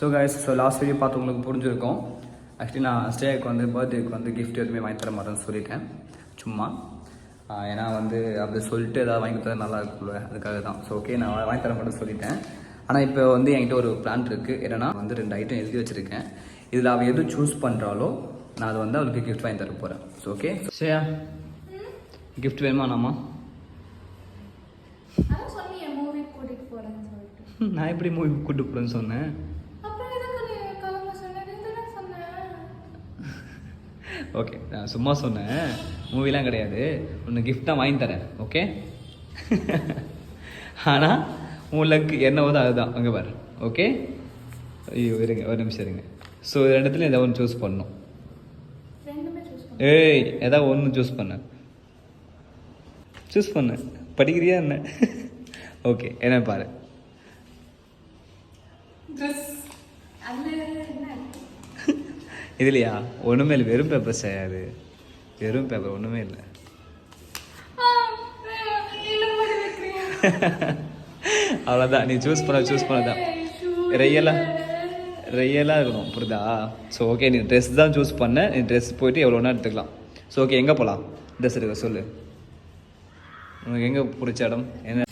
So guys, last video பார்த்து உங்களுக்கு புரிஞ்சிருக்கும். ஆக்சுவலி நான் ஸ்டேக்கு வந்து பர்த்டேக்கு வந்து கிஃப்ட் எதுவுமே வாங்கி தர மாட்டேன்னு சொல்லிட்டேன் சும்மா. ஏன்னா வந்து அப்படி சொல்லிட்டு ஏதாவது வாங்கி தர நல்லா இருக்குல்ல, அதுக்காக தான். ஸோ ஓகே, நான் வாங்கி தர மாட்டேன்னு சொல்லிட்டேன். ஆனால் இப்போ வந்து என்கிட்ட ஒரு பிளான் இருக்குது. என்னென்னா வந்து 2 ஐட்டம் எழுதி வச்சுருக்கேன். இதில் அவள் எது சூஸ் பண்ணுறாலோ நான் அதை வந்து அவளுக்கு கிஃப்ட் வாங்கி தர போகிறேன். ஸோ ஓகே சரியா, கிஃப்ட் வேணுமா நாமா? நான் எப்படி மூவி கூட்டு போகிறேன்னு சொன்னேன்? ஓகே, நான் சும்மா சொன்னேன், மூவிலாம் கிடையாது. ஒன்று கிஃப்ட் தான் வாங்கி தரேன். ஓகே, ஆனால் உங்களுக்கு என்ன வந்து அதுதான் அங்கே பாரு. ஓகே, ஐயோ இருங்க, ஒரு நிமிஷம் இருங்க. ஸோ ரெண்டுத்துல ஏதாவது ஒன்று சூஸ் பண்ணணும். ஏய், ஏதாவது ஒன்று சூஸ் பண்ண படிக்கிறியா என்ன? ஓகே, என்ன பாரு. இதுலையா ஒன்றுமே இல்லை, வெறும் பேப்பர் செய்யாது. வெறும் பேப்பர், ஒன்றுமே இல்லை. அவ்வளோதான், நீ சூஸ் பண்ணதான். ரியலாக இருக்கணும், புரியுதா? ஸோ ஓகே, நீ ட்ரெஸ் தான் சூஸ் பண்ண. நீ ட்ரெஸ் போயிட்டு எவ்வளோ ஒன்றா எடுத்துக்கலாம். ஸோ ஓகே, எங்கே போகலாம்? ட்ரெஸ் எடுக்க சொல்லு. உனக்கு எங்கே பிடிச்ச இடம் என்ன?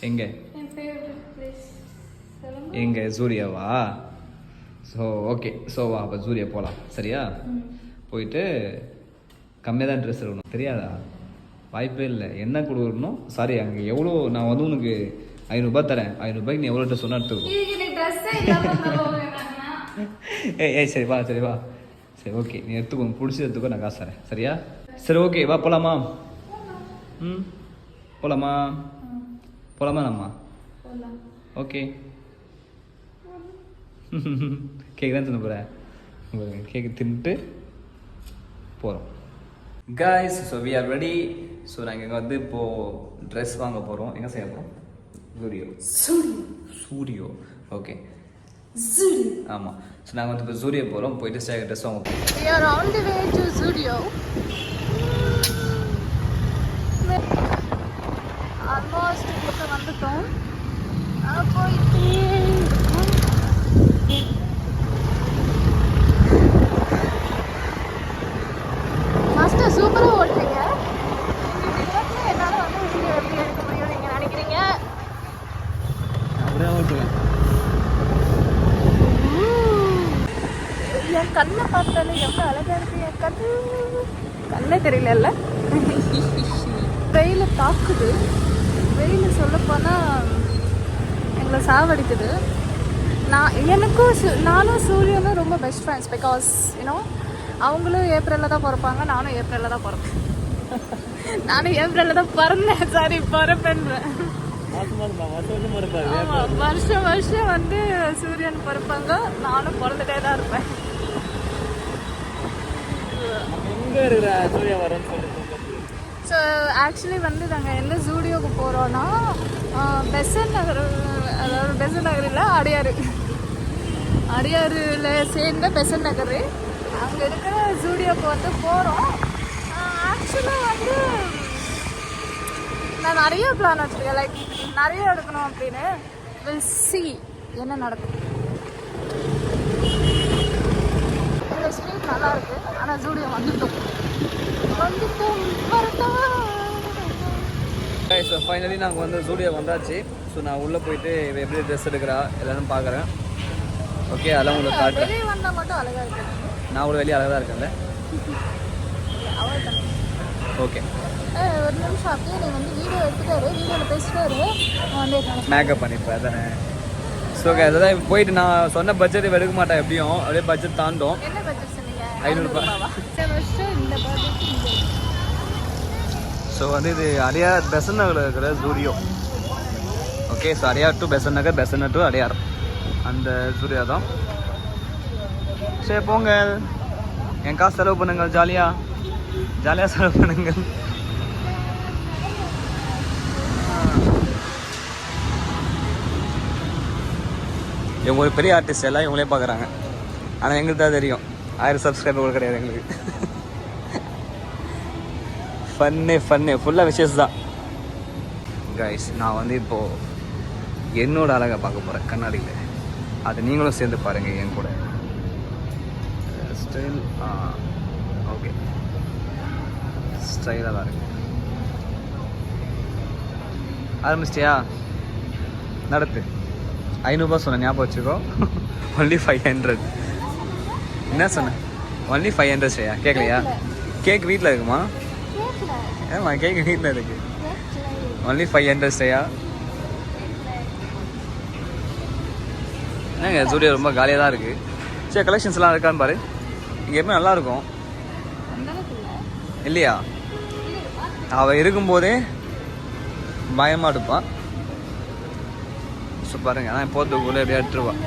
எங்கே சூர்யாவா? ஸோ ஓகே, ஸோ வா அப்போ சூர்யா போகலாம். சரியா? போயிட்டு கம்மியாக தான் ட்ரெஸ் எடுக்கணும், தெரியாதா? வாய்ப்பே இல்லை. என்ன கொடுக்கணும்? சாரி, அங்கே எவ்வளோ நான் வந்து உனக்கு 500 ரூபாய் தரேன். 500 ரூபாய்க்கு நீ எவ்வளோ ட்ரெஸ் ஒன்றா எடுத்துக்கோ. ஏய் சரி வா, சரி ஓகே, நீ எடுத்துக்கோ, பிடிச்சி எடுத்துக்கோ, நான் காசு தரேன். சரியா? சரி ஓகே, வா போகலாமா? போகலாமா நம்மா? ஓகே. கேக் தான் தின்னு போகிறேன். கேக்கு தின்ட்டு போகிறோம். Guys, so we are ready. So நாங்கள் இங்கே வந்து இப்போது ட்ரெஸ் வாங்க போகிறோம். எங்கே செய்ய போகிறோம்? சூரியோ. ஓகே, ஆமாம். ஸோ நாங்கள் வந்து இப்போ சூரிய போகிறோம். போயிட்டு ஸ்டே ட்ரெஸ் வாங்க போகிறோம். We are on the way to Zudio. Almost இப்போ வந்துட்டோம். போயிட்டு மாஸ்டர் சூப்பராக ஓட்டுறீங்க. என்னால் வந்து வீடியோ எப்படி எடுக்க முடியும் நீங்கள் நினைக்கிறீங்க? அப்படியே ஓட்டுவேன். என் கண்ணை பார்த்தாலே எவ்வளோ அழகாக இருக்குது. என் கண்ணே தெரியல. வெயில் தாக்குது. வெயில் சொல்லப்போனால் எங்களை சாவடிக்குது. நானும் சூரியனும் ரொம்ப பெஸ்ட் ஃப்ரெண்ட்ஸ். பிகாஸ் யூனோ அவங்களும் ஏப்ரலில் தான் பிறப்பாங்க, நானும் ஏப்ரலில் தான் பிறப்பேன். நானும் ஏப்ரலில் தான் பிறந்தேன். சாரி, பிறப்பேன்றேன். வருஷம் வந்து சூரியன் பிறப்பாங்க, நானும் பிறந்துட்டே தான் இருப்பேன். ஸோ ஆக்சுவலி வந்து நாங்கள் எந்த ஜூடியோக்கு போகிறோன்னா பெசன் நகர், அதாவது பெசன் நகர் இல்லை, அடியாறில் சேர்ந்த பெசன் நகர். அங்கே இருக்கிற ஜூடியோக்கு வந்து போகிறோம். ஆக்சுவலாக வந்து நான் நிறைய பிளான் வச்சுருக்கேன், லைக் நிறைய எடுக்கணும் அப்படின்னு. வில் சி என்ன நடக்கும். இந்த ஸ்ட்ரீட் நல்லா இருக்கு, ஆனால் ஜூடியோ வந்துட்டோம். ஸோ ஃபைனலி நாங்கள் வந்து ஜூடியோ வந்தாச்சு. ஸோ நான் உள்ளே போயிட்டு எப்படி ட்ரெஸ் எடுக்கிறா எல்லாரும் பார்க்குறேன். ஓகே, அதெல்லாம் உங்களுக்கு காட்டுறேன். வெளியே வந்தால் மட்டும் அழகாக இருக்கு. நான் ஒரு வெளியே அழகாக தான் இருக்கேன்ல. ஓகே, ஒரு நிமிஷம் அப்படியே நீ வந்து வீடியோ எடுத்துட்டாரு, வீடியோவில் பேசிட்டாரு வந்து மேக்கப் பண்ணிப்பேன் அதானே. ஸோ அதான் போயிட்டு நான் சொன்ன பட்ஜெட் எடுக்க மாட்டேன், எப்படியும் அப்படியே பட்ஜெட் தாண்டும். என்ன பட்ஜெட் சொன்னீங்க? 500 ரூபாய். இந்த பட்ஜெட். ஸோ வந்து இது அடையார் பெசன் நகரில் இருக்கிற Zudio. Okay, so Adyar to Besant Nagar, Besant to Adyar, அந்த ஜூடியோ தான். சரி போங்க, என் காசு செலவு பண்ணுங்கள், ஜாலியாக செலவு பண்ணுங்கள். இவங்க ஒரு பெரிய ஆர்டிஸ்ட், எல்லாம் இவங்களே பார்க்குறாங்க. ஆனால் எங்களுக்கு தான் தெரியும் 1000 சப்ஸ்கிரைபர் கூட கிடையாது எங்களுக்கு. ஃபன்னு ஃபுல்லாக விஷஸ் தான் கைஸ். நான் வந்து இப்போது என்னோட அழகை பார்க்க போகிறேன் கண்ணாடியில். அது நீங்களும் சேர்ந்து பாருங்கள் என் கூட. ஸ்டைல் ஓகே, ஸ்டைலாக தான் இருக்கு. ஆரம்பிச்சிட்டியா? நடத்து. 500 சொன்னேன், ஞாபகம் வச்சுக்கோ. ஒன்லி 500. என்ன சொன்னேன்? ஒன்லி 500 ஸ்ரேயா. கேட்கலையா? கேக் வீட்டில் இருக்குமா? ஏமா கேக் வீட்டில் இருக்கு. ஒன்லி 500 ஸ்ரேயா. என்னங்க ஜூடியோ ரொம்ப காலியாக தான் இருக்குது. சரி, கலெக்ஷன்ஸ்லாம் இருக்கான்னு பாரு. இங்கே எப்பவுமே நல்லாயிருக்கும் இல்லையா? அவள் இருக்கும்போதே பயமாக எடுப்பான். ஸோ பாருங்க, நான் போகிறதுக்குள்ளே எப்படியா எடுத்துருவான்.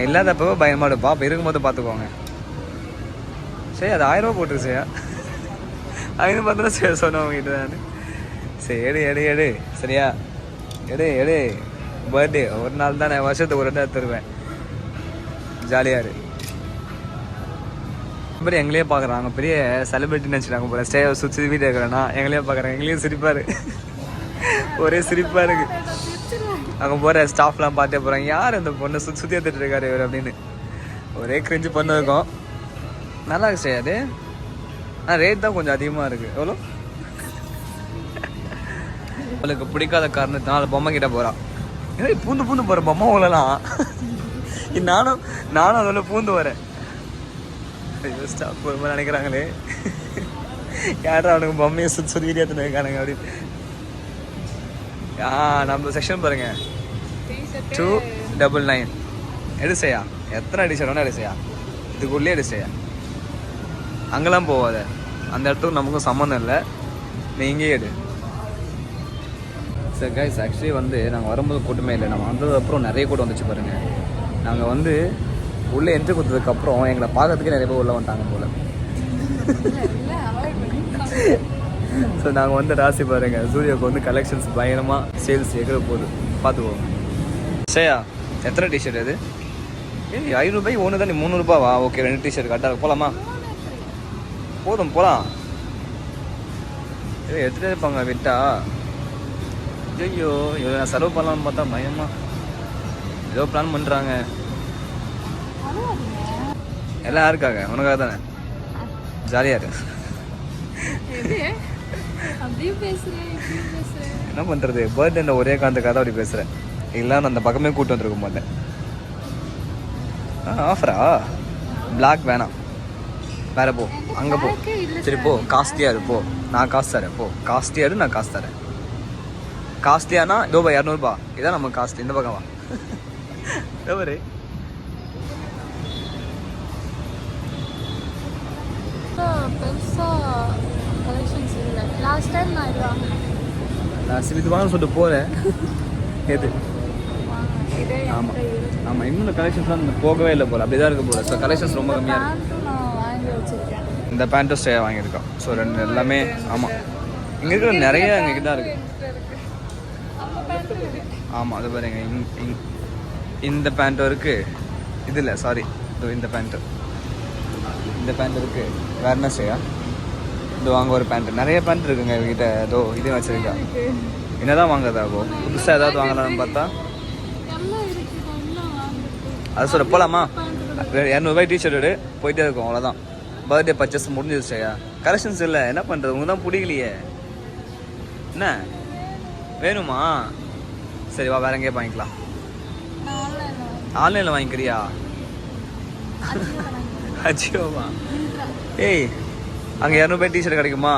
இல்லாதப்போ பயமாக எடுப்பா. அப்போ இருக்கும்போது பார்த்துக்கோங்க. சரி, அது 1000 ரூபா போட்டுருக்கு. சரியா 510 ரூபா சரி சொன்னேன் உங்ககிட்ட நான். சரி, எடு சரியா, எடு. பர்த்டே ஒரு நாள் தான், நான் வருஷத்துக்கு ஒரு இடத்துல தருவேன். ஜாலியாக இரு. மாதிரி எங்களையே பார்க்குறாங்க, பெரிய செலிபிரிட்டி நினச்சிட்டாங்க போல. ஸ்டே சுற்றி வீட்டு இருக்கிறேன்னா எங்களையே பார்க்குறாங்க. எங்களையும் சிரிப்பார், ஒரே சிரிப்பாக இருக்குது. அங்கே போகிற ஸ்டாஃப்லாம் பார்த்தே போகிறாங்க, யார் அந்த பொண்ணை சுற்றி எடுத்துகிட்டு இருக்காரு இவர் அப்படின்னு. ஒரே கிரிஞ்சு பண்ணிருக்கோம். நல்லா இருக்கு ஸ்டே. அது ரேட் தான் கொஞ்சம் அதிகமாக இருக்குது. எவ்வளோ? அவளுக்கு பிடிக்காத காரணத்தினால பொம்மை கிட்ட போகிறான். பூந்து போகிற பொம்மை உங்களெல்லாம் நானும் அதில் பூந்து வரேன். ஐயோ, ஸ்டாப் போகிற நினைக்கிறாங்களே, யாரும் அவனுக்கு பொம்மையை சுற்றி வீடியோ எடுத்துன்னு இருக்கானுங்க அப்படின்னு. நம்ம செக்ஷன் பாருங்க, 299 எடுசையா. எத்தனை அடிச்சா எடுசையா, இதுக்குள்ளே எடுசையா. அங்கெல்லாம் போவாத, அந்த இடத்துக்கு நமக்கும் சம்மந்தம் இல்லை, நீ இங்கேயே எடு. சார் கைஸ், ஆக்சுவலி வந்து நாங்கள் வரும்போது கூட்டமே இல்லை. நம்ம வந்ததுக்கப்புறம் நிறைய கூட்டம் வந்துச்சு பாருங்கள். நாங்கள் வந்து உள்ளே என்ட்ரி கொடுத்ததுக்கப்புறம் எங்களை பார்க்கறதுக்கே நிறைய பேர் உள்ளே வந்துட்டாங்க போல். ஸோ நாங்கள் வந்து ராசி பாருங்கள், சூர்யாவுக்கு வந்து கலெக்ஷன்ஸ் பயங்கரமாக சேல்ஸ் எகிற போகுது, பார்த்துக்கோங்க. சரியா, எத்தனை டிஷர்ட் அது? 500 ரூபாய் ஒன்று தான், நீ 300 ரூபாவா? ஓகே, 2 டிஷர்ட் கரெக்டாக போகலாமா? போதும், போகலாம். எடுத்துகிட்டே இருப்பாங்க விட்டா. ஐயோ, இவ்வளோ நான் செலவு பண்ணலான்னு பார்த்தா பயமா. ஏதோ பிளான் பண்ணுறாங்க. எல்லாம் யாருக்காக? உனக்காக தானே. ஜாலியாக இருக்கு. என்ன பண்ணுறது, பர்த்டே ஒரே காரணத்துக்காக தான் அப்படி பேசுகிறேன். இல்லை, நான் அந்த பக்கமே கூப்பிட்டு வந்துருக்க மாட்டேன். ஆஃபரா? பிளாக் வேணாம், வேற போ, அங்கே போ. சரி போ, காஸ்ட்லியாக இரு, போ. நான் காசு தரேன், போ. காஸ்ட்லியாக இரு, நான் காசு தரேன். காஸ்ட்லியானா இதோ 200 ரூபா. இதான் நம்ம காஸ்ட்லி. இந்த பக்கம் வா. எவரு நான் இது வாங்க சொல்லிட்டு போகிறேன். எது? ஆமாம், இன்னும் கலெக்ஷன்ஸ்லாம் போகவே இல்லை போல், அப்படி தான் இருக்க போல. ஸோ கலெக்ஷன்ஸ் ரொம்ப கம்மியாக இருக்குது. இந்த பேண்ட்டும் ஸ்டே வாங்கியிருக்கோம். ஸோ 2 எல்லாமே. ஆமாம், இங்கே இருக்கிற நிறைய எங்ககிட்ட தான் இருக்குது. ஆமாம், அது பாருங்க, இந்த பேண்ட்டும் இருக்குது. இது இல்லை, சாரி, இதோ இந்த பேண்ட்டு இருக்குது. வேறு என்ன ஸ்டேயா? இதோ வாங்க ஒரு பேண்ட்டு. நிறைய பேண்ட் இருக்குங்க இவங்ககிட்ட. இதோ இதே வச்சுருக்கா. என்ன தான் வாங்குறதாகோ, புதுசாக ஏதாவது வாங்கலாம்னு பார்த்தா. அது சொல்ல போகலாமா? 200 ரூபாய் டிஷர்ட்டு போயிட்டே இருக்கும், அவ்வளோதான். Birthday purchase முடிஞ்சிருச்சையா. கலெக்ஷன்ஸ் இல்லை, என்ன பண்ணுறது, உங்களுக்கு தான் பிடிக்கலையே. என்ன வேணுமா? சரி வா, வேற எங்கேயே வாங்கிக்கலாம். ஆன்லைனில் வாங்கிக்கிறியா? அஜியோவா? ஏய், அங்கே 200 ரூபாய் டிஷர்ட் கிடைக்குமா?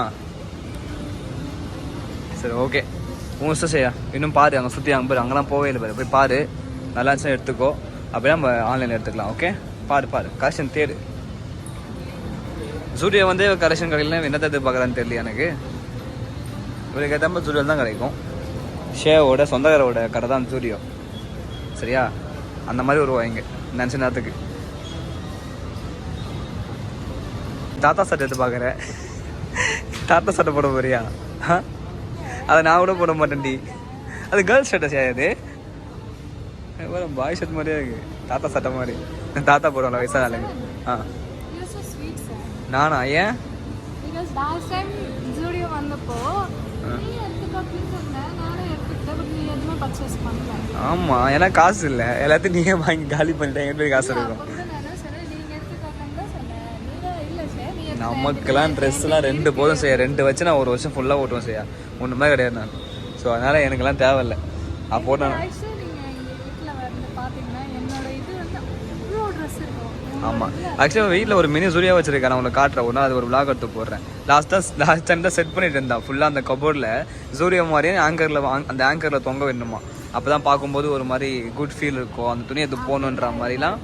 சரி ஓகே, உங்கள் இஷ்டம் செய்யா. இன்னும் பாரு, அங்கே சுற்றி அங்கே பாரு, அங்கெல்லாம் போவே இல்லை பாரு. போய் பாரு, நல்லா இருந்துச்சுன்னா எடுத்துக்கோ. அப்படியே நம்ம ஆன்லைனில் எடுத்துக்கலாம். ஓகே, பாரு கலெக்ஷன் தேடு. ஜூடியோ வந்து கலெக்ஷன் கடையில் என்னத்தை எதிர்பார்க்குறான்னு தெரியல எனக்கு. இவருக்கு ஏற்ற மாதிரி ஜூடியோ தான் கிடைக்கும். ஷேவோட சொந்தக்காரோட கடை தான் ஜூடியோ. சரியா, அந்த மாதிரி வருவாங்க நினச்ச நேரத்துக்கு. தாத்தா சட்டை எதிர்பார்க்குறேன். தாத்தா சட்டை போட போறியா? அதை நான் கூட போட மாட்டேன்டி. அது கேர்ள்ஸ் சட்டை செய்யாது, பாய் ஷர்ட் மாதிரியே இருக்கு. தாத்தா சட்டை மாதிரி தாத்தா போடுவாங்க வயசான ஆளுங்க. நானா? ஏன்? பர்ச்சேஸ் பண்ணலாம். ஆமாம், ஏன்னா காசு இல்லை, எல்லாத்தையும் நீயே வாங்கி காலி பண்ணிட்டேன். எங்கிட்ட போய் காசு இருக்கும். நமக்கெல்லாம் ட்ரெஸ்லாம் 2 போதும் செய்ய, 2 வச்சு நான் 1 வருஷம் ஃபுல்லாக ஓட்டுவேன் செய்ய, ஒன்றுமே கிடையாது நான். ஸோ அதனால் எனக்கெல்லாம் தேவையில்லை. அப்போ நான் ஆமாம், ஆக்சுவலாக வீட்டில் ஒரு மினி சூர்யா வச்சிருக்கேன். நான் உங்களை காட்டுறேன் ஒன்றா, அது ஒரு விளாக் எடுத்து போடுறேன். லாஸ்ட் டைம் தான் செட் பண்ணிட்டு இருந்தான் ஃபுல்லாக அந்த கபோர்டில். சூர்யா மாதிரியே அந்த ஆங்கரில் தொங்க வேணுமா, அப்போ தான் பார்க்கும்போது ஒரு மாதிரி குட் ஃபீல் இருக்கும். அந்த துணி எடுத்து போகணுன்ற மாதிரிலாம்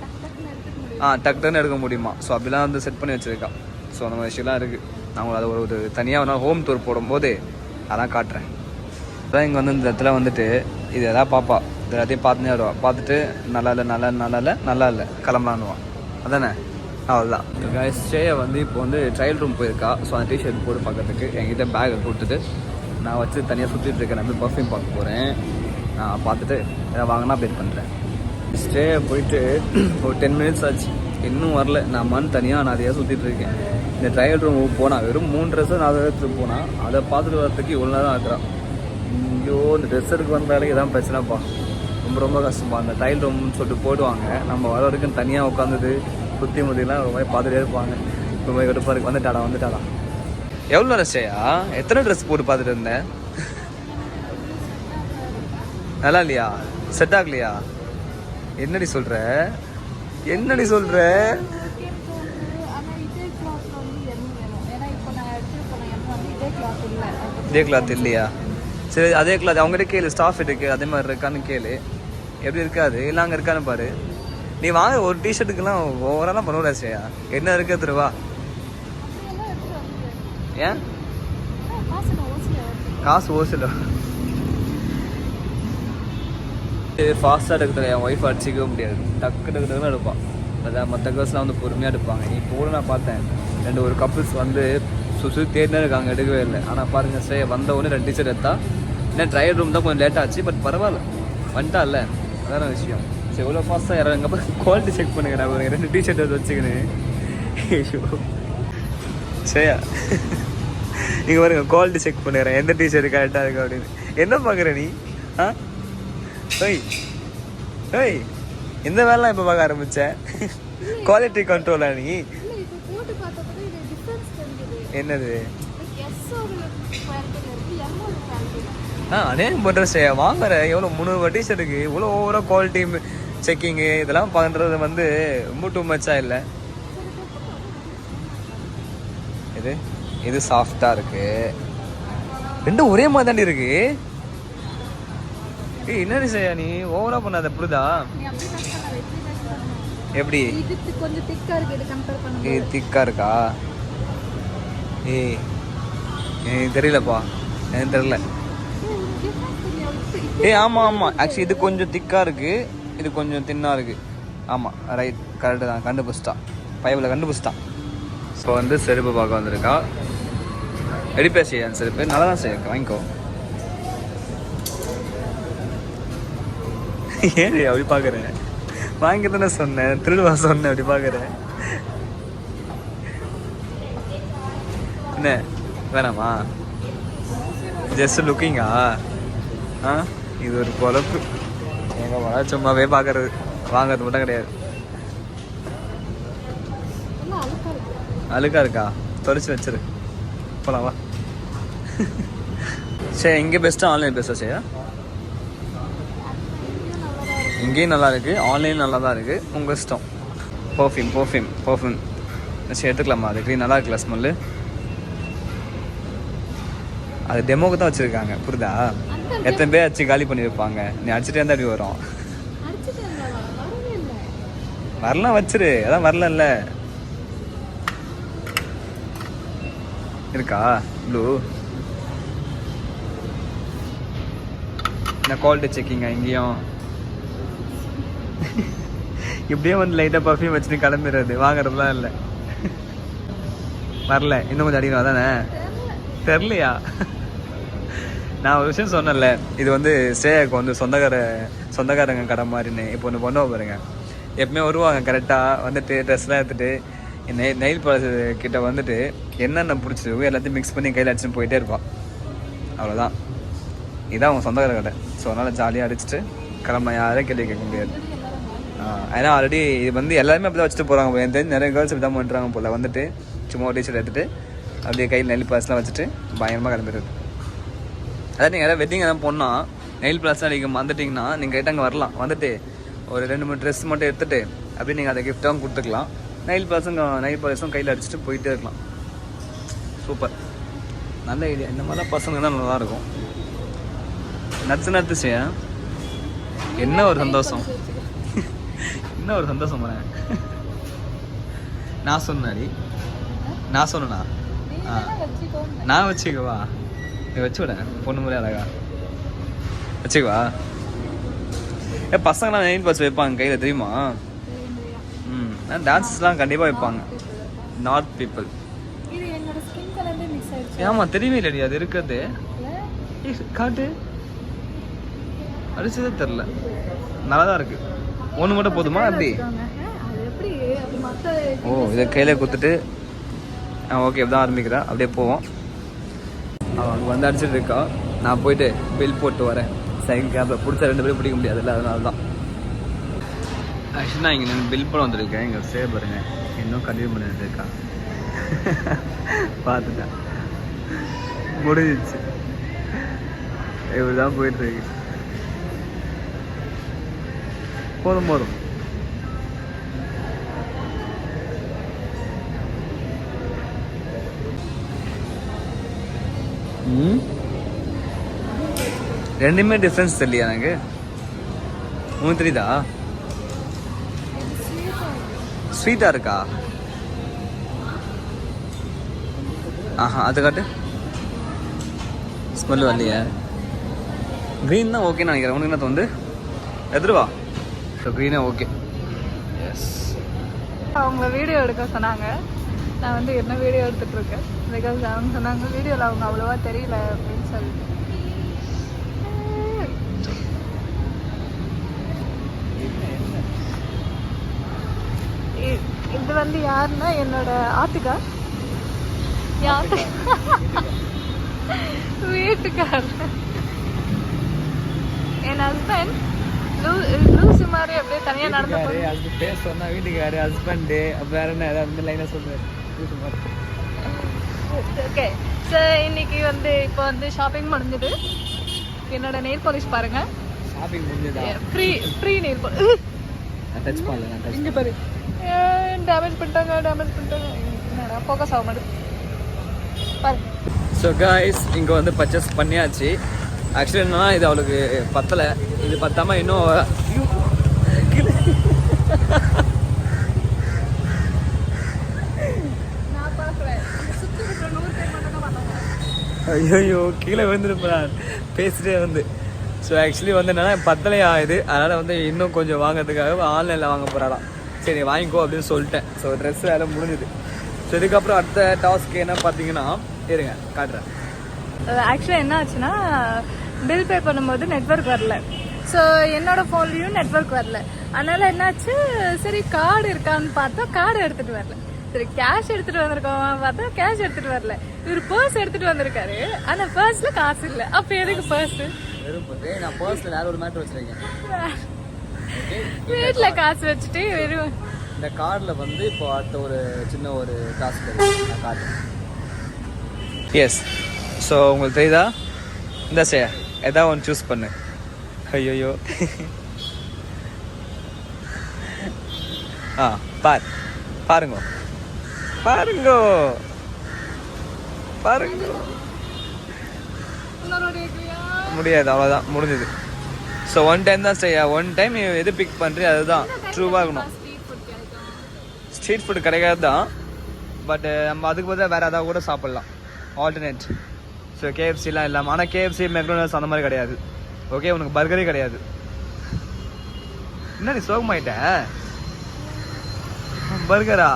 டக்குன்னு எடுக்க முடியுமா. ஸோ அப்படிலாம் வந்து செட் பண்ணி வச்சுருக்கான். ஸோ அந்த மாதிரி விஷயம்லாம் இருக்குது. நான் அதை ஒரு தனியாக ஒரு ஹோம் டூர் போடும்போது அதான் காட்டுறேன். அதான் இங்கே வந்து இந்த இடத்துல வந்துட்டு இது எதாவது பார்ப்பா, இது எல்லாத்தையும் பார்த்துனே வருவா. பார்த்துட்டு நல்லா இல்லை கிளம்பலான்னுவான். அதானே, அவ்வளோதான். கைஸ், ஸ்டேயை வந்து இப்போ வந்து ட்ரையல் ரூம் போயிருக்கா. ஸோ அந்த டிஷர்ட் போட்டு பார்க்கறதுக்கு என்கிட்ட பேக்கை கொடுத்துட்டு நான் வச்சு தனியாக சுற்றிட்டு இருக்கேன். நான் போய் பர்ஃப்யூம் பார்க்க போகிறேன். நான் பார்த்துட்டு எதாவது வாங்கினா அப்டேட் பண்ணுறேன். ஸ்டேயை போயிட்டு ஒரு 10 மினிட்ஸ் ஆச்சு, இன்னும் வரல. நான் தனியாக நிறையா சுற்றிட்டு இருக்கேன். இந்த ட்ரையல் ரூம் போனால் வெறும் 3 ட்ரெஸ்ஸை 4 இடத்துக்கு போனால் அதை பார்த்துட்டு வரதுக்கு இவ்வளோ நேரம் ஆக்குறான். ஐயோ, இந்த ட்ரெஸ் எடுக்க வந்தாலே இதான் பிரச்சனைப்பா, ரொம்ப கஷ்டப்பா. அந்த ட்ரையல் ரூம்னு சொல்லிட்டு போடுவாங்க, நம்ம வர வரைக்கும் தனியாக உட்காந்துட்டு சுற்றி முதியெல்லாம் ஒரு மாதிரி பார்த்துட்டே இருப்பாங்க. ரொம்ப கடுப்பாக இருக்கு. வந்துட்டாடா. எவ்வளோ ட்ரெஸ்ஸையா? எத்தனை ட்ரெஸ் போட்டு பார்த்துட்டு இருந்தேன்? நல்லா இல்லையா? செட் ஆகலையா? என்னடி சொல்கிற? இதே கிளாத் இல்லையா? சரி, அதே கிளாத் அவங்ககிட்ட கேளு, ஸ்டாஃப் இருக்கு அதே மாதிரி இருக்கான்னு கேளு. எப்படி இருக்காது, இல்லை அங்கே இருக்கான்னு பாரு. நீ வாங்க, ஒரு டிஷர்ட்டுக்கெல்லாம் ஓவராலாக பண்ணுவாச்சேயா? என்ன இருக்கு திருவா? ஏன் காசு ஓசில ஃபாஸ்ட்டாக எடுக்கிறது என் ஒய்ஃப் அடிச்சிக்கவே முடியாது. டக்குன்னு எடுப்பான். அதான் மற்ற கேர்ள்ஸ்லாம் வந்து பொறுமையாக எடுப்பாங்க. இப்போ நான் பார்த்தேன் 2 கப்புள்ஸ் வந்து சுற்றி தேடினே இருக்காங்க, எடுக்கவே இல்லை. ஆனால் பாருங்கள், சரி வந்தவொடனே 2 டிஷர்ட் எடுத்தா. ஏன்னா ட்ரையல் ரூம் தான் கொஞ்சம் லேட் ஆச்சு, பட் பரவாயில்ல, வந்துட்டா இல்லை, அதான விஷயம். சரி, எவ்வளோ ஃபாஸ்ட்டாக இறங்க குவாலிட்டி செக் பண்ணுங்க. நான் ஒரு 2 டிஷர்ட் எடுத்து வச்சுக்கினேன். சரியா, நீங்கள் பாருங்க, குவாலிட்டி செக் பண்ணுறேன், எந்த டிஷர்ட் கரெக்டாக இருக்கு அப்படின்னு. என்ன பார்க்குற நீ? ஓய் இந்த வேலைலாம் இப்போ பார்க்க ஆரம்பித்தேன். குவாலிட்டி கண்ட்ரோலா நீ? என்னது? அதே பண்ணுற செய்ய வாங்குற எவ்வளோ 300 டிஷர்ட்டுக்கு இவ்வளோ ஓவராக குவாலிட்டி செக்கிங்கு இதெல்லாம் பண்ணுறது வந்து ரொம்ப டூ மச்சாக இல்லை? இது சாஃப்டாக இருக்கு, 2 ஒரே மாதிரி தாண்டி இருக்கு. என்னடி செய்யா நீ ஓவரா பண்ணாத, புரியுதா? எப்படி இது திக்கா இருக்கா? தெரியலப்பா, எனக்கு தெரியல. ஆமாம், ஆக்சுவலி இது கொஞ்சம் திக்கா இருக்கு, இது கொஞ்சம் தின்னா இருக்கு. ஆமாம், ரைட், கரெக்டு தான், கண்டுபிடிச்சிட்டான், பைபிளை கண்டுபிடிச்சிட்டான். ஸோ வந்து செருப்பு பார்க்க வந்திருக்கா. எடுப்பே செய்ய அந்த செருப்பு நல்லா தான் செய்ய, வாங்கிக்கோ. ஏன் அப்படி பார்க்குறேன்? வாங்கி தானே சொன்னேன், திருடுவா சொன்னேன், அப்படி பார்க்குறேன். என்ன வேணாமா? ஜஸ்ட் லுக்கிங்கா? இது ஒரு பொழப்பு. எங்கள் வர சும்மாவே பார்க்கறது, வாங்கிறது மட்டும் கிடையாது. அழுக்கா இருக்கா? தொடச்சி வச்சிரு, போலாம் வா. சரி, இங்கே பெஸ்ட்டாக ஆன்லைன் பெஸ்ட்டாக செய்யா? இங்கேயும் நல்லா இருக்குது, ஆன்லைன் நல்லா தான் இருக்குது, உங்கள் இஷ்டம். பர்ஃப்யூம் சரி எடுத்துக்கலாமா? அது க்ரீன் நல்லா இருக்குல்ல ஸ்மெல்லு? அது டெமோக்கு தான் வச்சுருக்காங்க, புரியுதா? எத்தனை பேர் அடிச்சு காலி பண்ணியிருப்பாங்க. நீ அடிச்சுட்டே இருந்தால் அப்படி வரும். வரலாம் வச்சிரு, அதான் வரல இருக்கா ப்ளூ? என்ன குவாலிட்டி செக்கிங்கா இங்கேயும்? இப்படியே வந்து லைட்டாக பர்ஃப்யூம் வச்சுட்டு கிளம்பிடுறது, வாங்குறதுலாம் இல்லை. வரல, இன்னும் கொஞ்சம் அடிக்கணும், அதானே? தெரிலையா? நான் ஒரு விஷயம் சொன்னேன்ல, இது வந்து ஸ்டேக்கு வந்து சொந்தக்காரங்க கடை மாதிரின்னு. இப்போ ஒன்று பண்ணுவோம் பாருங்க, எப்பவுமே வருவாங்க கரெக்டாக வந்துட்டு ட்ரெஸ்லாம் எடுத்துகிட்டு நெயில் பாலிஷ் கிட்ட வந்துட்டு என்னென்ன பிடிச்சிருக்கோ எல்லாத்தையும் மிக்ஸ் பண்ணி கையில் அடிச்சுன்னு போயிட்டே இருப்பான். அவ்வளோதான். இதான் அவங்க சொந்தக்கார கடை. ஸோ அதனால் ஜாலியாக அடிச்சுட்டு கிளம்பலாம், யாரும் கேள்வி கேட்க முடியாது. ஏன்னா ஆல்ரெடி இது வந்து எல்லாருமே அப்படி தான் வச்சுட்டு போகிறாங்க. எனக்கு தெரிஞ்சு நிறைய கேர்ள்ஸ் இப்படி தான் பண்ணுறாங்க போல். வந்துட்டு சும்மா ஒரு டீஷர்ட் எடுத்துகிட்டு அப்படியே கையில் நெயில் பாஸ்லாம் வச்சுட்டு பயங்கரமாக கிளம்பிடுறது. அதாவது நீங்கள் யாராவது வெட்டிங் எதாவது போனால் நெயில் பாஸ்லாம் நீங்கள் வந்துட்டிங்கன்னா நீங்கள் கைட்டு அங்கே வரலாம். வந்துட்டு ஒரு 2-3 ட்ரெஸ் மட்டும் எடுத்துகிட்டு அப்படியே நீங்கள் அதை கிஃப்ட்டாகவும் கொடுத்துக்கலாம். நெயில் பாலிஸும் கையில் அடிச்சுட்டு போயிட்டே இருக்கலாம். சூப்பர், நல்ல ஐடியா. இந்த மாதிரிலாம் பசங்க தான் நல்லாயிருக்கும். நத்து செய்ய என்ன ஒரு சந்தோஷம், என்ன ஒரு சந்தோஷம் பண்ண. நான் சொன்னாடி, நான் சொன்னா நான் வச்சுக்கவா, நீ வச்சு விட பொண்ணு முறை அழகா வச்சுக்கவா. பசங்களாம் நெயில் பாஸ் வைப்பாங்க கையில் தெரியுமா? டான்ஸஸ்லாம் கண்டிப்பாக வைப்பாங்க நார்த் பீப்புள். ஆமாம் தெரியுமே இல்லடி, அது இருக்கிறது காட்டு அடிச்சதே தெரில. நல்லா தான் இருக்குது. ஒன்று மட்டும் போதுமா அப்படி? ஓ இதை கையில் கொடுத்துட்டு ஓகே இப்படி தான் ஆரம்பிக்கிறா. அப்படியே போவோம். அவன் அங்கே வந்து அடிச்சுட்டு இருக்கா. நான் போயிட்டு பில் போட்டு வரேன். சைக்கிள் கேப்பில் பிடிச்சா 2 பேரும் பிடிக்க முடியாதுல்ல, அதனால தான். ஆக்சுவலி நான் இங்கே நான் பில் போட வந்துருக்கேன். இங்கே சேவ் பாருங்க, இன்னும் கண்டினியூ பண்ணிட்டு இருக்கா. பார்த்துட்டேன், முடிஞ்சிச்சு. இப்படி தான் போயிட்டுருக்கு. போதும் போதும். ரெண்டுமே டிஃப்ரென்ஸ் தெரியலையா எனக்கு? உங்களுக்கு தெரியுதா? ஸ்வீட்டாக இருக்கா? ஆஹா அது காட்டு. ஸ்மெல் வரலையா? க்ரீன் தான் ஓகேன்னு நினைக்கிறேன். உனக்கு என்ன தோணுது? எதிர்வா. ஸோ க்ரீனே ஓகே. எஸ். அவங்க வீடியோ எடுக்க சொன்னாங்க. நான் வந்து என்ன வீடியோ எடுத்துகிட்டு இருக்கேன். பிகாஸ் அவங்க சொன்னாங்க வீடியோவில் அவங்க அவ்வளோவா தெரியல அப்படின்னு சொல்லிட்டு. இது வந்து யாருன்னா என்னோட ஆத்துக்கா, வீட்டுக்கார், என் ஹஸ்பண்ட் லூசு மாதிரி அப்படியே தனியாக நடந்து. அது பேர் சொன்னா வீட்டுக்காரு ஹஸ்பண்டு வேற என்ன ஏதாவது லைனாக சொல்லுவார். ஓகே ஸோ இன்னைக்கு வந்து இப்போ வந்து ஷாப்பிங் முடிஞ்சது. என்னோட நெயில் பாலிஷ் பாருங்க. ஷாப்பிங் முடிஞ்சதா? Free nail polish. டச் பண்ணல, நான் டச் இங்கே பாரு. டேமேஜ் பண்ணிட்டாங்க. என்னடா ஃபோக்கஸ் ஆக மாட்டேது பாரு. ஸோ காய்ஸ் இங்கே வந்து பர்ச்சேஸ் பண்ணியாச்சு. ஆக்சுவலி என்னன்னா இது அவளுக்கு பத்தலை. இது பத்தாமல் இன்னும் ஐயோ கீழே விழுந்துருப்பேன் பேசிட்டே வந்து. ஸோ ஆக்சுவலி வந்து என்னன்னா பத்தலை ஆகுது. அதனால் வந்து இன்னும் கொஞ்சம் வாங்கிறதுக்காக ஆன்லைனில் வாங்க போகிறாளாம். சரி வாங்கிக்கோ அப்படின்னு சொல்லிட்டேன். ஸோ ட்ரெஸ் வேலை முடிஞ்சுது. ஸோ இதுக்கப்புறம் அடுத்த டாஸ்க் என்ன பார்த்தீங்கன்னா, இருங்க காட்டுறேன். ஆக்சுவலாக என்ன ஆச்சுன்னா பில் பே பண்ணும்போது நெட்வொர்க் வரல. ஸோ என்னோட ஃபோன்லேயும் நெட்வொர்க் வரல. அதனால் என்னாச்சு, சரி கார்டு இருக்கான்னு பார்த்தா கார்டு எடுத்துகிட்டு வரல. சரி கேஷ் எடுத்துகிட்டு வந்திருக்கோம் பார்த்தா கேஷ் எடுத்துகிட்டு வரல. இவர் பர்ஸ் எடுத்துகிட்டு வந்திருக்காரு. ஆனால் பர்ஸில் காசு இல்லை. அப்போ எதுக்கு பர்ஸு? நான் பர்ஸில் வேற ஒரு மேட்டர் வச்சுருக்கேன். வீட்டில் காசு வச்சுட்டு வெறும் இந்த கார்டில் வந்து இப்போ அடுத்த ஒரு சின்ன ஒரு டாஸ்க் நான் காட்டுறேன். எஸ். ஸோ உங்களுக்கு தெரியுதா? இந்த ஏதாவது ஒன்று சூஸ் பண்ணு. ஐயோ பாருங்க முடியாது, அவ்வளோதான் முடிஞ்சது. ஸோ ஒன் டைம் தான் ஒன் டைம் எது பிக் பண்ணுறீ அதுதான் ட்ரூவாக இருக்கணும். ஸ்ட்ரீட் ஃபுட் கிடைக்காது தான், பட் நம்ம அதுக்கு பதிலாக வேறு ஏதாவது கூட சாப்பிட்லாம் ஆல்டர்னேட். ஸோ கேஎஃப்சிலாம் இல்லாமல். ஆனால் கேஎஃப்சி மெக்டொனால்ட்ஸ் அந்த மாதிரி கிடையாது. ஓகே உனக்கு பர்கரே கிடையாது. என்ன நீ சோகமாயிட்ட? பர்கரா?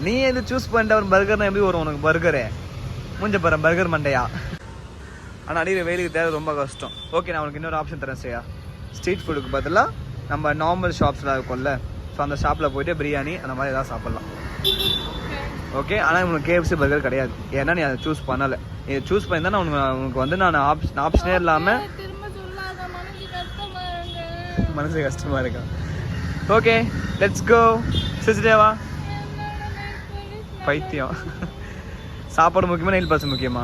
நீ எது சூஸ் பண்ணிட்ட ஒரு பர்கர்னா எப்படி வரும் உனக்கு பர்கரு? முடிஞ்ச பாரு பர்கர் மண்டையா. ஆனால் அடிக்கிற வெயிலுக்கு தேவை ரொம்ப கஷ்டம். ஓகே நான் உனக்கு இன்னொரு ஆப்ஷன் தரேன் சரியா. ஸ்ட்ரீட் ஃபுட்டுக்கு பதிலாக நம்ம நார்மல் ஷாப்ஸ்லாம் இருக்கும்ல, ஸோ அந்த ஷாப்பில் போய்ட்டு பிரியாணி அந்த மாதிரி எதாவது சாப்பிட்லாம். ஓகே ஆனால் உனக்கு கேஎஃப்சி பர்கர் கிடையாது. ஏன்னா நீ அதை சூஸ் பண்ணலை. நீ சூஸ் பண்ணியிருந்தா உனக்கு வந்து நான் ஆப்ஷனே இல்லாமல் மனசு கஷ்டமாக இருக்கா. Okay let's go. சிரிச்சிட்டேவா பைத்தியம். சாப்பாடு முக்கியமா நெயில் பாலிஷ் முக்கியமா?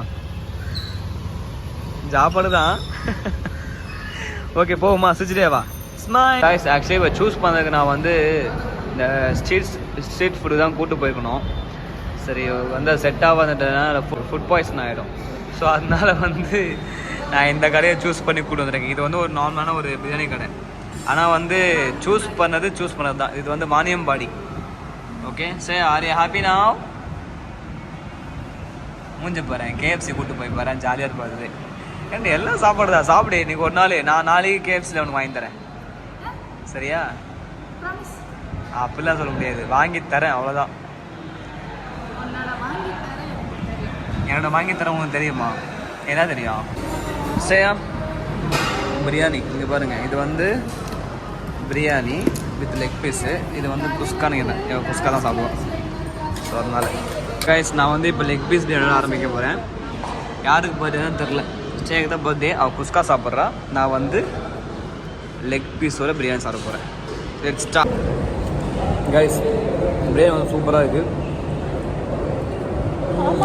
சாப்பாடு தான். ஓகே போகுமா? சிரிச்சிட்டேவா ஸ்மைல். கைஸ் ஆக்சுவலி இப்போ சூஸ் பண்ணதுக்கு நான் வந்து இந்த ஸ்ட்ரீட் ஃபுட்டு தான் கூப்பிட்டு போயிருக்கணும். சரி வந்து செட்டாக வந்துட்டதுனால ஃபுட் பாய்சன் ஆகிடும். ஸோ அதனால வந்து நான் இந்த கடையை சூஸ் பண்ணி கூட்டு வந்துருக்கேன். இது வந்து ஒரு நார்மலான ஒரு பிரியாணி கடை. ஆனால் வந்து சூஸ் பண்ணது தான். இது வந்து மானியம்பாடி. ஓகே சரி ஆர் யூ ஹாப்பி நாவ்? மூஞ்சி போகிறேன் கேஎஃப்சி கூப்பிட்டு போய் போகிறேன். ஜாலியாக இருப்பாது. ஏன்டி எல்லாம் சாப்பாடு தான். சாப்பிடு இன்னைக்கு ஒரு நாள். நான் நாளைக்கு கேஎஃப்சியில் ஒன்று வாங்கி தரேன் சரியா? அப்படிலாம் சொல்ல முடியாது. வாங்கி தரேன் அவ்வளோதான். என்னோட வாங்கி தரேன் உங்களுக்கு தெரியுமா? என்ன தெரியும்? சரியா பிரியாணி இங்கே பாருங்கள். இது வந்து பிரியாணி வித் லெக் பீஸு. இது வந்து குஸ்கான்னு கேட்டேன். குஸ்கா தான் சாப்பிடுவோம். ஸோ அதனால் கைஸ் நான் வந்து இப்போ லெக் பீஸ் பிரியாணி ஆரம்பிக்க போகிறேன். யாருக்கு பர்த்டேன்னு தெரில. ஸ்டேக்கு தான் பர்த்டே. அவள் குஸ்கா சாப்பிட்றா. நான் வந்து லெக் பீஸோட பிரியாணி சாப்பிட போகிறேன். Let's start. கைஸ் பிரியாணி வந்து சூப்பராக இருக்குது.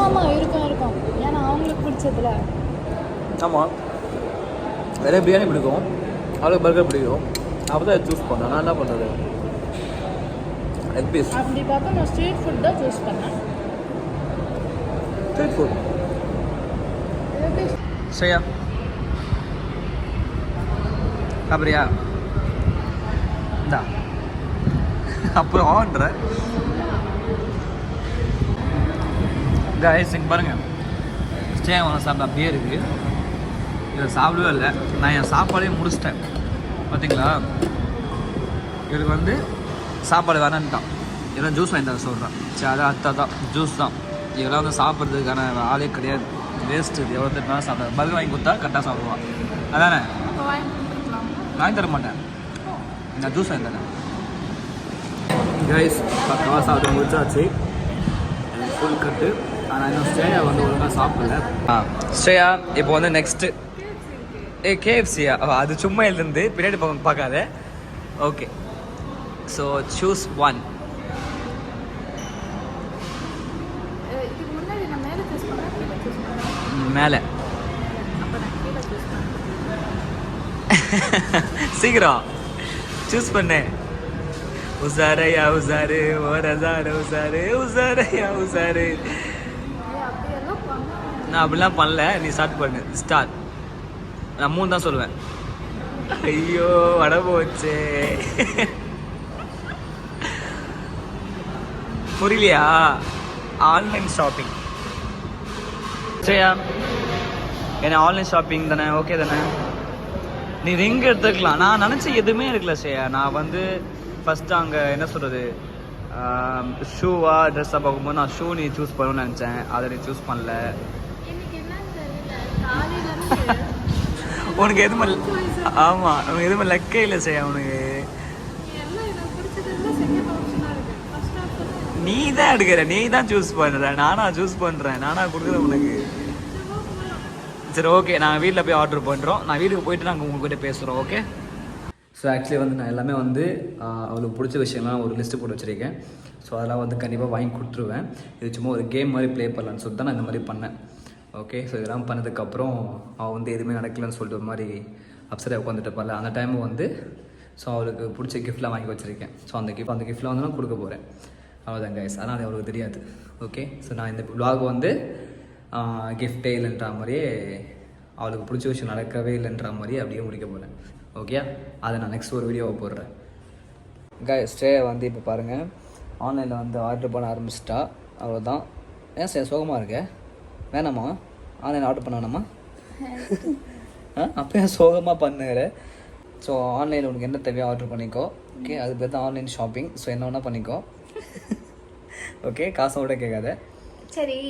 ஆமாம் இருக்கும். ஏன்னா அவங்களுக்கு பிடிச்சதுல. ஆமாம் நிறைய பிரியாணி பிடிக்கும். அவளுக்கு பர்கர் பிடிக்கும். அப்போ தான் சூஸ் பண்ணேன். நான் என்ன பண்ணுறது? Leg piece. அப்படி பார்த்தா நான் ஸ்ட்ரீட் ஃபுட் தான் சூஸ் பண்ணேன். ஸ்ட்ரீட் ஃபுட் சரியா? அப்படியா? இந்தா அப்புறம் ஆன்ற கைஸ் இங்கே பாருங்கள். ஸ்டே ஒன்று சாப்பிட அப்படியே இருக்குது. இதை சாப்பிடவே இல்லை. நான் என் சாப்பாடையே முடிச்சிட்டேன் பார்த்தீங்களா? இவருக்கு வந்து சாப்பாடு வேணான்ட்டான். இதெல்லாம் ஜூஸ் வாங்கி தர சொல்கிறேன். சரி அதான் அத்தா தான் ஜூஸ் தான். இதெல்லாம் வந்து சாப்பிட்றதுக்கான ஆளே கிடையாது. வேஸ்ட்டு. இது எவ்வளோ தெரியுமா சாப்பிட. பர்கர் வாங்கி கொடுத்தா கரெக்டாக சாப்பிடுவான். அதானே? வாங்கி தர மாட்டேன். நான் ஜூஸ் வாங்கி தரேன். கைஸ் பக்கமாக சாப்பிட்டு முடிச்சாச்சு. ஃபுல் கட்டு. ஆனால் இன்னும் ஸ்டேயா வந்து ஒழுங்காக சாப்பிடல. ஸ்டேயா இப்போ வந்து நெக்ஸ்ட்டு கேஎஃப்சியா? அது சும்மா எழுந்து பின்னாடி பார்க்காத. Okay so choose one. மேலே சீக்கிரம் சூஸ் பண்ணு. உசாரையா உசாரு ஓரசார உசாரு உசாரையா உசாரு. நான் அப்படிலாம் பண்ணல. நீ ஸ்டார்ட் பண்ணு. ஸ்டார்ட். நான் 3 தான் சொல்லுவேன். ஐயோ வட போச்சே. புரியலையா? ஆன்லைன் ஷாப்பிங் சரியா? ஏன்னா ஆன்லைன் ஷாப்பிங் தானே. ஓகே தானே? நீ ரிங் எடுத்துக்கலாம். நான் நினச்ச எதுவுமே இருக்குல்ல ஸ்ரேயா. நான் வந்து ஃபஸ்ட்டு அங்கே என்ன சொல்கிறது ஷூவா ட்ரெஸ்ஸாக பார்க்கும்போது நான் ஷூ நீ சூஸ் பண்ணணும்னு நினச்சேன். அதை நீ சூஸ் பண்ணல. உனக்கு எதுவுமே ஆமாம் உனக்கு எதுவுமே லக்கே இல்லை ஸ்ரேயா. உனக்கு நீ தான் எடுக்கிற. நீ தான் சூஸ் பண்ணுற. நானா சூஸ் பண்ணுறேன். நானா கொடுக்குறேன் உனக்கு. சரி ஓகே நாங்கள் வீட்டில் போய் ஆர்டர் பண்ணுறோம். நான் வீட்டுக்கு போயிட்டு நாங்கள் உங்கள்கிட்ட பேசுகிறோம். ஓகே ஸோ ஆக்சுவலி வந்து நான் எல்லாமே வந்து அவளுக்கு பிடிச்ச விஷயம்லாம் ஒரு லிஸ்ட்டு போட்டு வச்சுருக்கேன். ஸோ அதெல்லாம் வந்து கண்டிப்பாக வாங்கி கொடுத்துருவேன். இது சும்மா ஒரு கேம் மாதிரி ப்ளே பண்ணலான்னு சொல்லிட்டு தான் நான் இந்த மாதிரி பண்ணேன். ஓகே ஸோ இதெல்லாம் பண்ணதுக்கப்புறம் அவள் வந்து எதுவுமே நடக்கலன்னு சொல்லிட்டு ஒரு மாதிரி அப்செட்டாக உட்காந்துட்டு இருப்பாள். அந்த டைமு வந்து ஸோ அவளுக்கு பிடிச்ச கிஃப்ட்லாம் வாங்கி வச்சுருக்கேன். ஸோ அந்த கிஃப்ட்டில் வந்து நான் கொடுக்க போகிறேன். அவ்வளோதான் கைஸ். ஆனால் அது அவளுக்கு தெரியாது. ஓகே ஸோ நான் இந்த vlog வந்து கிஃப்டே இல்லைன்ற மாதிரியே அவளுக்கு பிடிச்ச விஷயம் நடக்கவே இல்லைன்ற மாதிரியே அப்படியே முடிக்க போகிறேன். ஓகே அதை நான் நெக்ஸ்ட் ஒரு வீடியோவை போடுறேன். கைஸ் ஸ்டே வந்து இப்போ பாருங்கள் ஆன்லைனில் வந்து ஆர்டர் பண்ண ஆரம்பிச்சிட்டா. அவ்வளோதான். ஏன் சார் சோகமாக இருக்க? வேணாமா? ஆன்லைனில் ஆர்டர் பண்ண வேணாமா? அப்போ ஏன் சோகமாக பண்ணுற? ஸோ ஆன்லைனில் உனக்கு என்ன தேவையோ ஆர்டர் பண்ணிக்கோ. ஓகே அது பேர் தான் ஆன்லைன் ஷாப்பிங். ஸோ என்ன வேணால் பண்ணிக்கோ. ஓகே காசை விட கேட்காத. சரி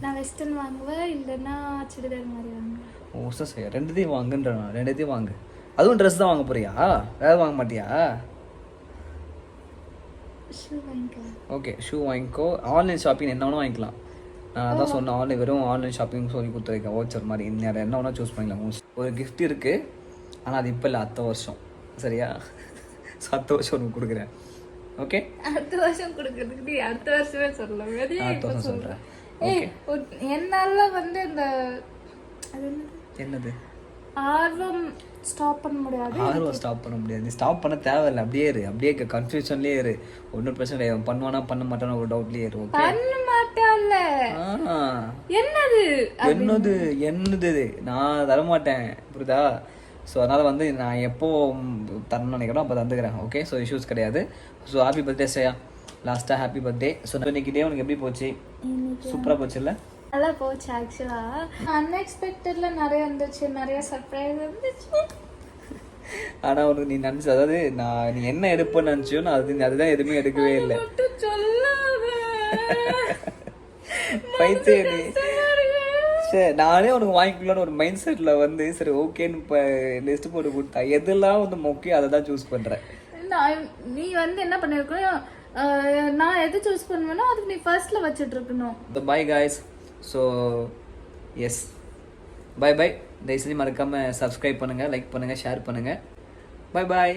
நான் வெஸ்டர்ன் வாங்குவேன் இல்லைன்னா சுடிதார் மாதிரி வாங்குவேன். ஓ சார் சரி ரெண்டுத்தையும் வாங்குன்ற. நான் ரெண்டுத்தையும் வாங்கு. அதுவும் ட்ரெஸ் தான் வாங்க போறியா? வேறு வாங்க மாட்டியா? ஷூ வாங்கிக்கலாம். ஓகே ஷூ வாங்கிக்கோ. ஆன்லைன் ஷாப்பிங் என்ன வேணால் வாங்கிக்கலாம். நான் அதான் சொன்னேன் ஆன்லைன் வெறும் ஆன்லைன் ஷாப்பிங் சொல்லி கொடுத்துருக்கேன். ஓச்சர் மாதிரி இன்னும் என்ன வேணால் சூஸ் பண்ணிக்கலாம். ஒரு கிஃப்ட் இருக்குது ஆனால் அது இப்போ இல்லை அடுத்த வருஷம். சரியா? ஸோ அடுத்த வருஷம் உனக்கு கொடுக்குறேன். ஓகே, அடுத்த வருஷம் கொடுக்கறதுக்கு நீ அடுத்த வருஷமே சொல்லலாம். அடுத்த வருஷம் சொல்கிறேன். ஏய், என்னால வந்து இந்த அது என்னது ஆர்வம் ஸ்டாப் பண்ண முடியாது. ஆர்வம் ஸ்டாப் பண்ண முடியாது. நீ ஸ்டாப் பண்ண தேவையில்லை. அப்படியே இரு, அப்படியே கன்ஃபியூஷன்லேயே இரு. ஒன்றும் பிரச்சனை கிடையாது. பண்ணுவானா பண்ண மாட்டானா ஒரு டவுட்லேயே இரு. ஓகே, பண்ண மாட்டான்ல. என்னது என்னது என்னது நான் தரமாட்டேன், புரியுதா? ஸோ அதனால் வந்து நான் எப்போ தரணும்னு நினைக்கிறோம் அப்போ தந்துக்கிறேன். ஓகே, ஸோ இஷ்யூஸ் கிடையாது. So happy birthday Shreya. லாஸ்ட்டாக ஹாப்பி பர்த்டே. ஸோ இன்னைக்கு டே உனக்கு எப்படி போச்சு? சூப்பராக போச்சு இல்லை? நல்லா போச்சு. ஆக்சுவலா அன்எக்ஸ்பெக்டட்ல நிறைய இருந்துச்சு, நிறைய சர்ப்ரைஸ் இருந்துச்சு. ஆனால் உனக்கு நீ நினச்சி, அதாவது நீ என்ன எடுப்பேன்னு நினச்சியோ நான் அதுதான் எதுவுமே எடுக்கவே இல்லை. பைத்தியம் நீ. சரி, நானே உனக்கு வாங்கிக்கலான்னு ஒரு மைண்ட் செட்டில் வந்து சரி ஓகேன்னு இப்போ லிஸ்ட் போட்டு கொடுத்தா எதெல்லாம் வந்து முக்கியம் அதை தான் சூஸ் பண்ணுறேன். நீ வந்து என்ன பண்ணிருக்கணும், நான் எது சூஸ் பண்ணுவேனோ அதுக்கு நீ ஃபர்ஸ்ட்ல வச்சுட்டு இருக்கணும். Bye guys. So yes, bye bye. தயவுசெய்து மறக்காமல் சப்ஸ்கிரைப் பண்ணுங்கள், லைக் பண்ணுங்கள், ஷேர் பண்ணுங்கள். பை பாய்.